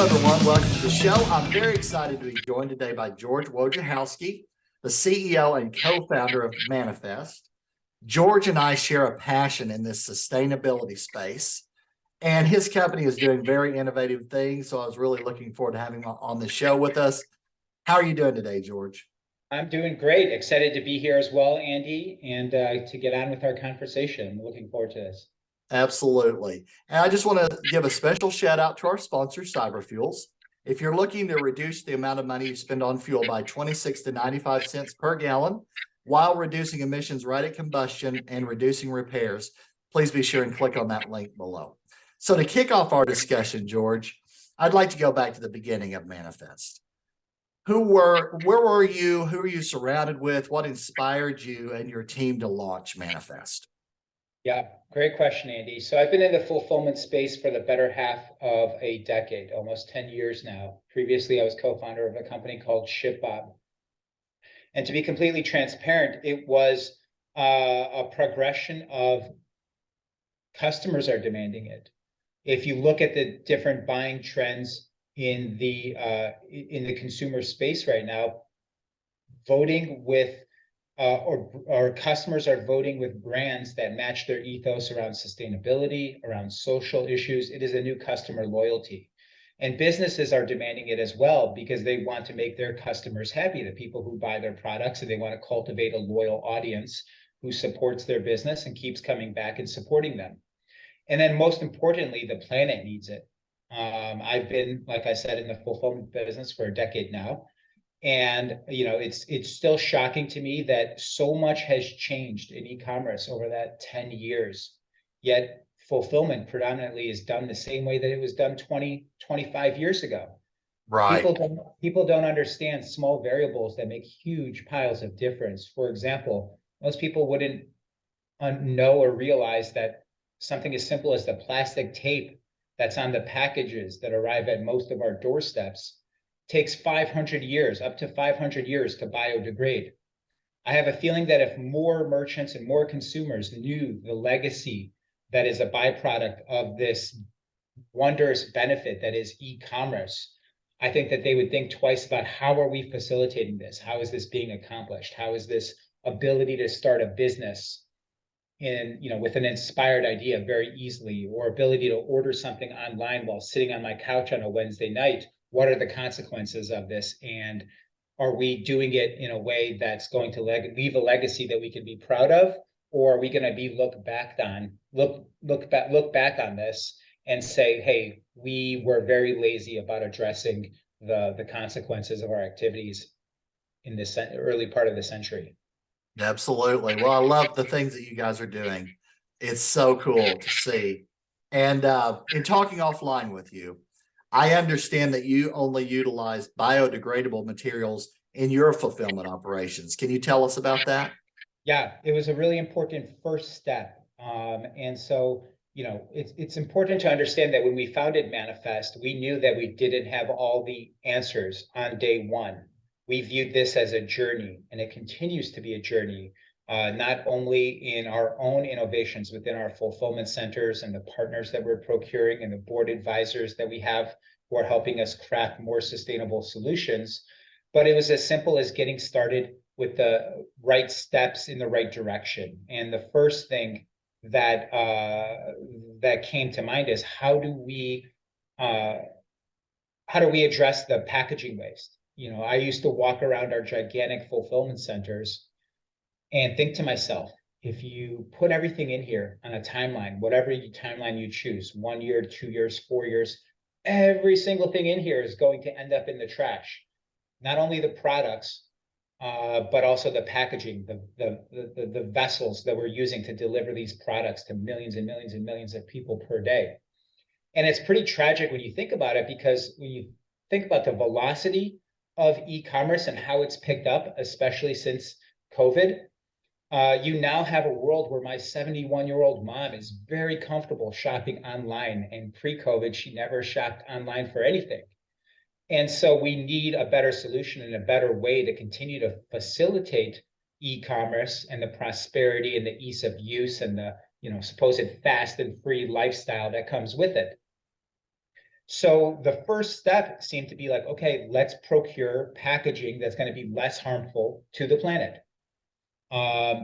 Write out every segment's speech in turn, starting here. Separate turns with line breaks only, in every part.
everyone. Welcome to the show. I'm very excited to be joined today by George Wojciechowski, the CEO and co-founder of Manifest. George and I share a passion in this sustainability space, and his company is doing very innovative things. So I was really looking forward to having him on the show with us. How are you doing today, George?
I'm doing great. Excited to be here as well, Andy, and to get on with our conversation. I'm looking forward to this.
Absolutely. And I just want to give a special shout out to our sponsor, Cyberfuels. If you're looking to reduce the amount of money you spend on fuel by 26 to 95 cents per gallon while reducing emissions right at combustion and reducing repairs, please be sure and click on that link below. So to kick off our discussion, George, I'd like to go back to the beginning of Manifest. Where were you? Who were you surrounded with? What inspired you and your team to launch Manifest?
Yeah, great question, Andy. So I've been in the fulfillment space for the better half of a decade, almost 10 years now. Previously, I was co-founder of a company called ShipBob. And to be completely transparent, it was a progression of customers are demanding it. If you look at the different buying trends in the consumer space right now, voting with or customers are voting with brands that match their ethos around sustainability, around social issues. It is a new customer loyalty. And businesses are demanding it as well because they want to make their customers happy, the people who buy their products, and they want to cultivate a loyal audience who supports their business and keeps coming back and supporting them. And then most importantly, the planet needs it. I've been, like I said, in the fulfillment business for a decade now. And it's still shocking to me that so much has changed in e-commerce over that 10 years. Yet fulfillment predominantly is done the same way that it was done 20, 25 years ago.
Right.
People don't understand small variables that make huge piles of difference. For example, most people wouldn't know or realize that something as simple as the plastic tape that's on the packages that arrive at most of our doorsteps takes 500 years, up to 500 years to biodegrade. I have a feeling that if more merchants and more consumers knew the legacy that is a byproduct of this wondrous benefit that is e-commerce, I think that they would think twice about how are we facilitating this? How is this being accomplished? How is this ability to start a business with an inspired idea very easily, or ability to order something online while sitting on my couch on a Wednesday night? What are the consequences of this? And are we doing it in a way that's going to leave a legacy that we can be proud of? Or are we going to be look back on this and say, hey, we were very lazy about addressing the consequences of our activities in this early part of the century?
Absolutely. Well, I love the things that you guys are doing. It's so cool to see. And in talking offline with you, I understand that you only utilize biodegradable materials in your fulfillment operations. Can you tell us about that?
Yeah, it was a really important first step. And so, it's important to understand that when we founded Manifest, we knew that we didn't have all the answers on day one. We viewed this as a journey, and it continues to be a journey, not only in our own innovations within our fulfillment centers and the partners that we're procuring and the board advisors that we have who are helping us craft more sustainable solutions, but it was as simple as getting started with the right steps in the right direction. And the first thing that came to mind is how do we address the packaging waste? I used to walk around our gigantic fulfillment centers and think to myself, if you put everything in here on a timeline, whatever timeline you choose, 1 year, 2 years, 4 years, every single thing in here is going to end up in the trash. Not only the products, but also the packaging, the vessels that we're using to deliver these products to millions and millions and millions of people per day. And it's pretty tragic when you think about it, because when you think about the velocity of e-commerce and how it's picked up, especially since COVID, you now have a world where my 71-year-old mom is very comfortable shopping online. And pre-COVID, she never shopped online for anything. And so we need a better solution and a better way to continue to facilitate e-commerce and the prosperity and the ease of use and the supposed fast and free lifestyle that comes with it. So the first step seemed to be like, okay, let's procure packaging that's going to be less harmful to the planet.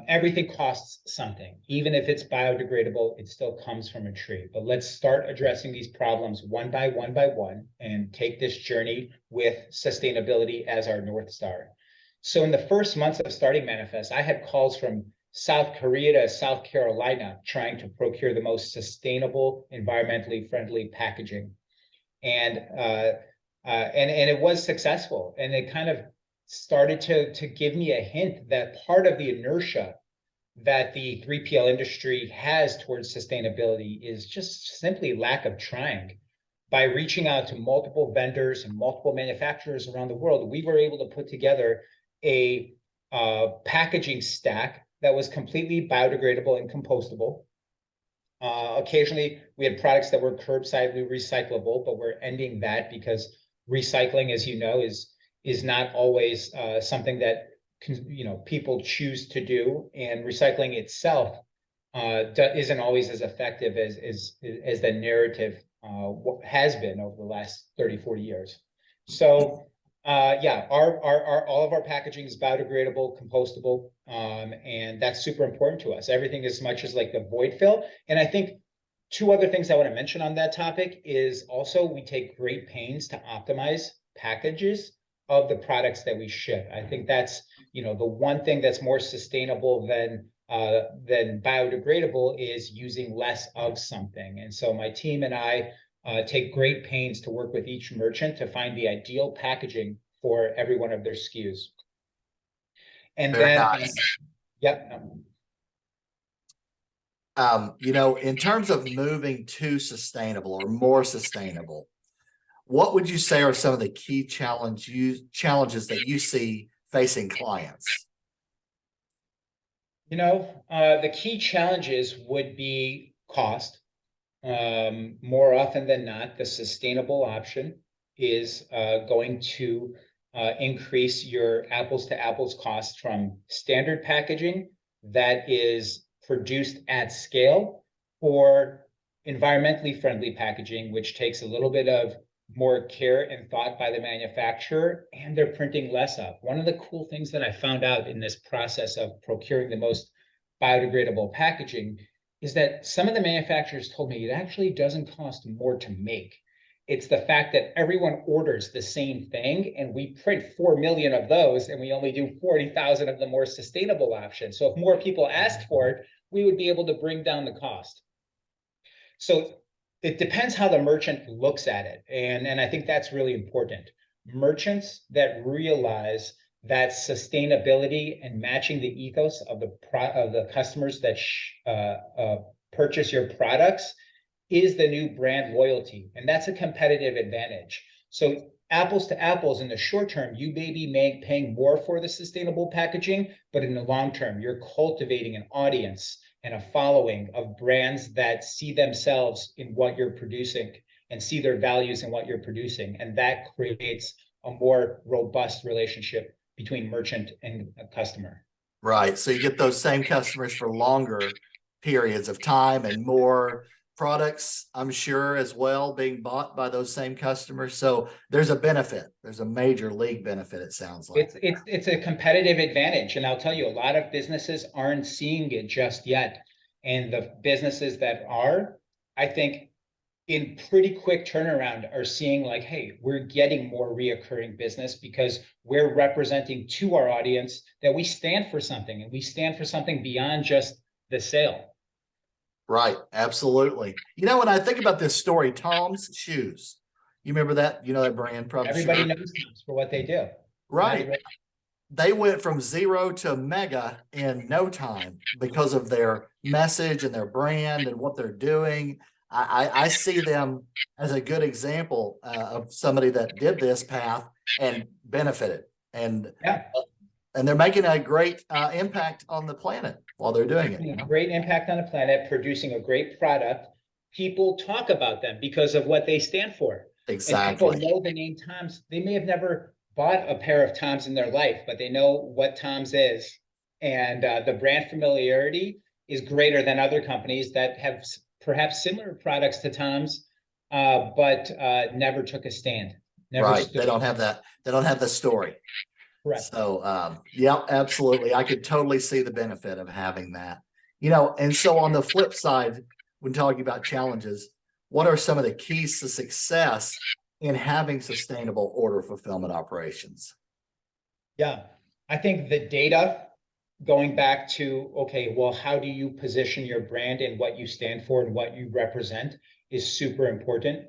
Everything costs something. Even if it's biodegradable, it still comes from a tree. But let's start addressing these problems one by one and take this journey with sustainability as our North Star. So in the first months of starting Manifest, I had calls from South Korea to South Carolina trying to procure the most sustainable, environmentally friendly packaging. And it was successful. And it kind of started to give me a hint that part of the inertia that the 3PL industry has towards sustainability is just simply lack of trying. By reaching out to multiple vendors and multiple manufacturers around the world, we were able to put together a packaging stack that was completely biodegradable and compostable. Occasionally, we had products that were curbside recyclable, but we're ending that because recycling, as you know, is not always something that people choose to do, and recycling itself isn't always as effective as the narrative has been over the last 30, 40 years. So yeah, all of our packaging is biodegradable, compostable, and that's super important to us. Everything as much as like the void fill. And I think two other things I want to mention on that topic is also we take great pains to optimize packages of the products that we ship. I think that's the one thing that's more sustainable than biodegradable is using less of something. And so my team and I take great pains to work with each merchant to find the ideal packaging for every one of their SKUs. And
Very
then,
nice.
yep.
In terms of moving to sustainable or more sustainable, what would you say are some of the key challenges that you see facing clients?
The key challenges would be cost. More often than not, the sustainable option is going to increase your apples to apples cost from standard packaging that is produced at scale, or environmentally friendly packaging, which takes a little bit of more care and thought by the manufacturer, and they're printing less of. One of the cool things that I found out in this process of procuring the most biodegradable packaging is that some of the manufacturers told me it actually doesn't cost more to make. It's the fact that everyone orders the same thing, and we print 4 million of those, and we only do 40,000 of the more sustainable options. So if more people asked for it, we would be able to bring down the cost. So it depends how the merchant looks at it. And I think that's really important. Merchants that realize that sustainability and matching the ethos of the customers that purchase your products is the new brand loyalty. And that's a competitive advantage. So apples to apples, in the short term, you may be paying more for the sustainable packaging, but in the long term, you're cultivating an audience and a following of brands that see themselves in what you're producing and see their values in what you're producing. And that creates a more robust relationship between merchant and customer.
Right. So you get those same customers for longer periods of time and more products, I'm sure, as well, being bought by those same customers. So there's a benefit. There's a major league benefit, it sounds like.
It's a competitive advantage. And I'll tell you, a lot of businesses aren't seeing it just yet. And the businesses that are, I think, in pretty quick turnaround are seeing like, hey, we're getting more reoccurring business because we're representing to our audience that we stand for something, and we stand for something beyond just the sale.
Right. Absolutely. When I think about this story, Tom's Shoes, you remember that? You know that brand, probably.
Everybody knows Tom's for what they do.
Right. They went from zero to mega in no time because of their message and their brand and what they're doing. I see them as a good example of somebody that did this path and benefited, and they're making a great impact on the planet while they're doing it.
Great impact on the planet, producing a great product. People talk about them because of what they stand for.
Exactly.
And people know the name Tom's. They may have never bought a pair of Tom's in their life, but they know what Tom's is. And the brand familiarity is greater than other companies that have perhaps similar products to Tom's, but never took a stand. Never
Right.
stood.
They don't have that. They don't have the story.
Correct.
So, yeah, absolutely. I could totally see the benefit of having that, and so on the flip side, when talking about challenges, what are some of the keys to success in having sustainable order fulfillment operations?
Yeah, I think the data, going back to, okay, well, how do you position your brand and what you stand for and what you represent is super important.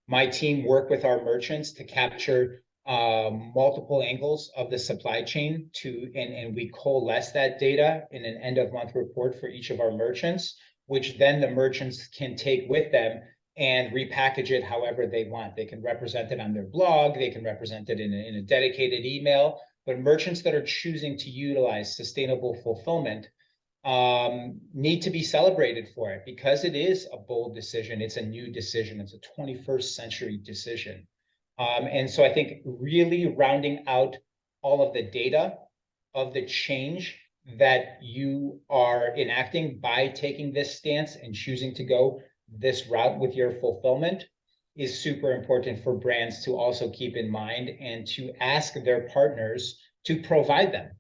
My team work with our merchants to capture multiple angles of the supply chain and we coalesce that data in an end of month report for each of our merchants, which then the merchants can take with them and repackage it however they want. They can represent it on their blog, they can represent it in a dedicated email, but merchants that are choosing to utilize sustainable fulfillment need to be celebrated for it because it is a bold decision. It's a new decision. It's a 21st century decision. And so I think really rounding out all of the data of the change that you are enacting by taking this stance and choosing to go this route with your fulfillment is super important for brands to also keep in mind and to ask their partners to provide them.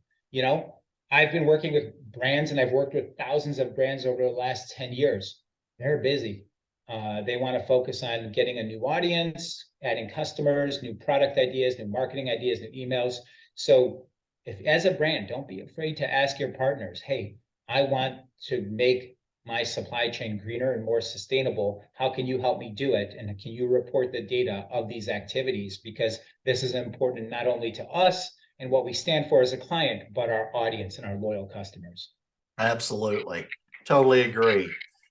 I've been working with brands and I've worked with thousands of brands over the last 10 years. They're busy. They want to focus on getting a new audience, adding customers, new product ideas, new marketing ideas, new emails. So if as a brand, don't be afraid to ask your partners, hey, I want to make my supply chain greener and more sustainable. How can you help me do it? And can you report the data of these activities? Because this is important not only to us and what we stand for as a client, but our audience and our loyal customers.
Absolutely. Totally agree.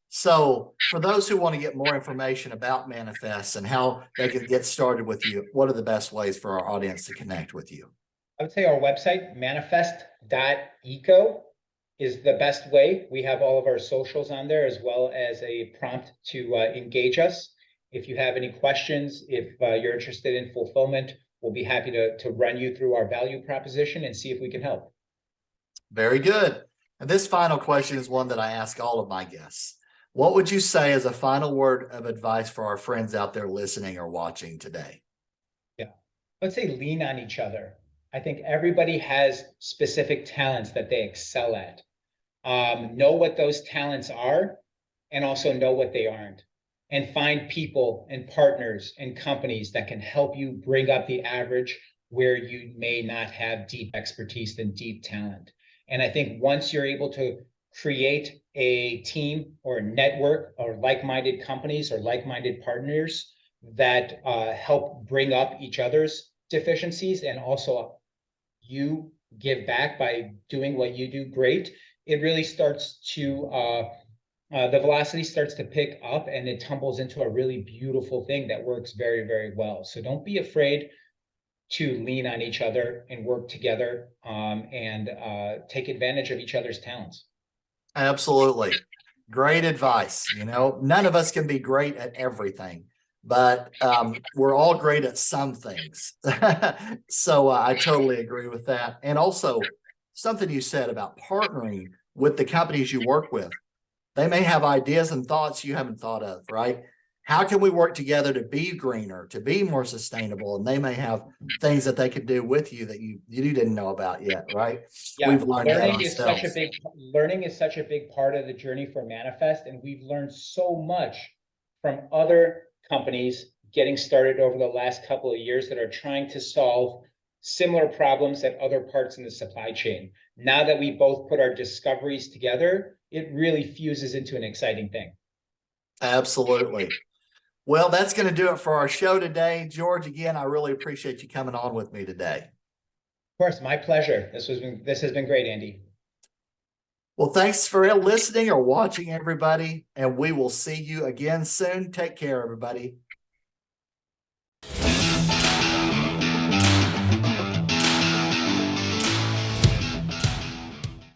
So for those who want to get more information about Manifest and how they can get started with you, what are the best ways for our audience to connect with you?
I would say our website, manifest.eco, is the best way. We have all of our socials on there as well as a prompt to engage us. If you have any questions, if you're interested in fulfillment, we'll be happy to run you through our value proposition and see if we can help.
Very good. And this final question is one that I ask all of my guests. What would you say as a final word of advice for our friends out there listening or watching today?
Yeah, let's say lean on each other. I think everybody has specific talents that they excel at. Know what those talents are and also know what they aren't. And find people and partners and companies that can help you bring up the average where you may not have deep expertise and deep talent. And I think once you're able to create a team or a network or like-minded companies or like-minded partners that help bring up each other's deficiencies and also you give back by doing what you do great, it really starts to the velocity starts to pick up and it tumbles into a really beautiful thing that works very, very well. So don't be afraid to lean on each other and work together and take advantage of each other's talents.
Absolutely. Great advice. None of us can be great at everything, but we're all great at some things. So I totally agree with that. And also something you said about partnering with the companies you work with. They may have ideas and thoughts you haven't thought of, right? How can we work together to be greener, to be more sustainable? And they may have things that they could do with you that you didn't know about yet, right?
Yeah,
We've learned
learning
that
is
ourselves.
learning is such a big part of the journey for Manifest, and we've learned so much from other companies getting started over the last couple of years that are trying to solve similar problems at other parts in the supply chain. Now that we both put our discoveries together, it really fuses into an exciting thing.
Absolutely. Well, that's going to do it for our show today. George, again, I really appreciate you coming on with me today.
Of course, my pleasure. This has been great, Andy.
Well, thanks for listening or watching, everybody, and we will see you again soon. Take care, everybody.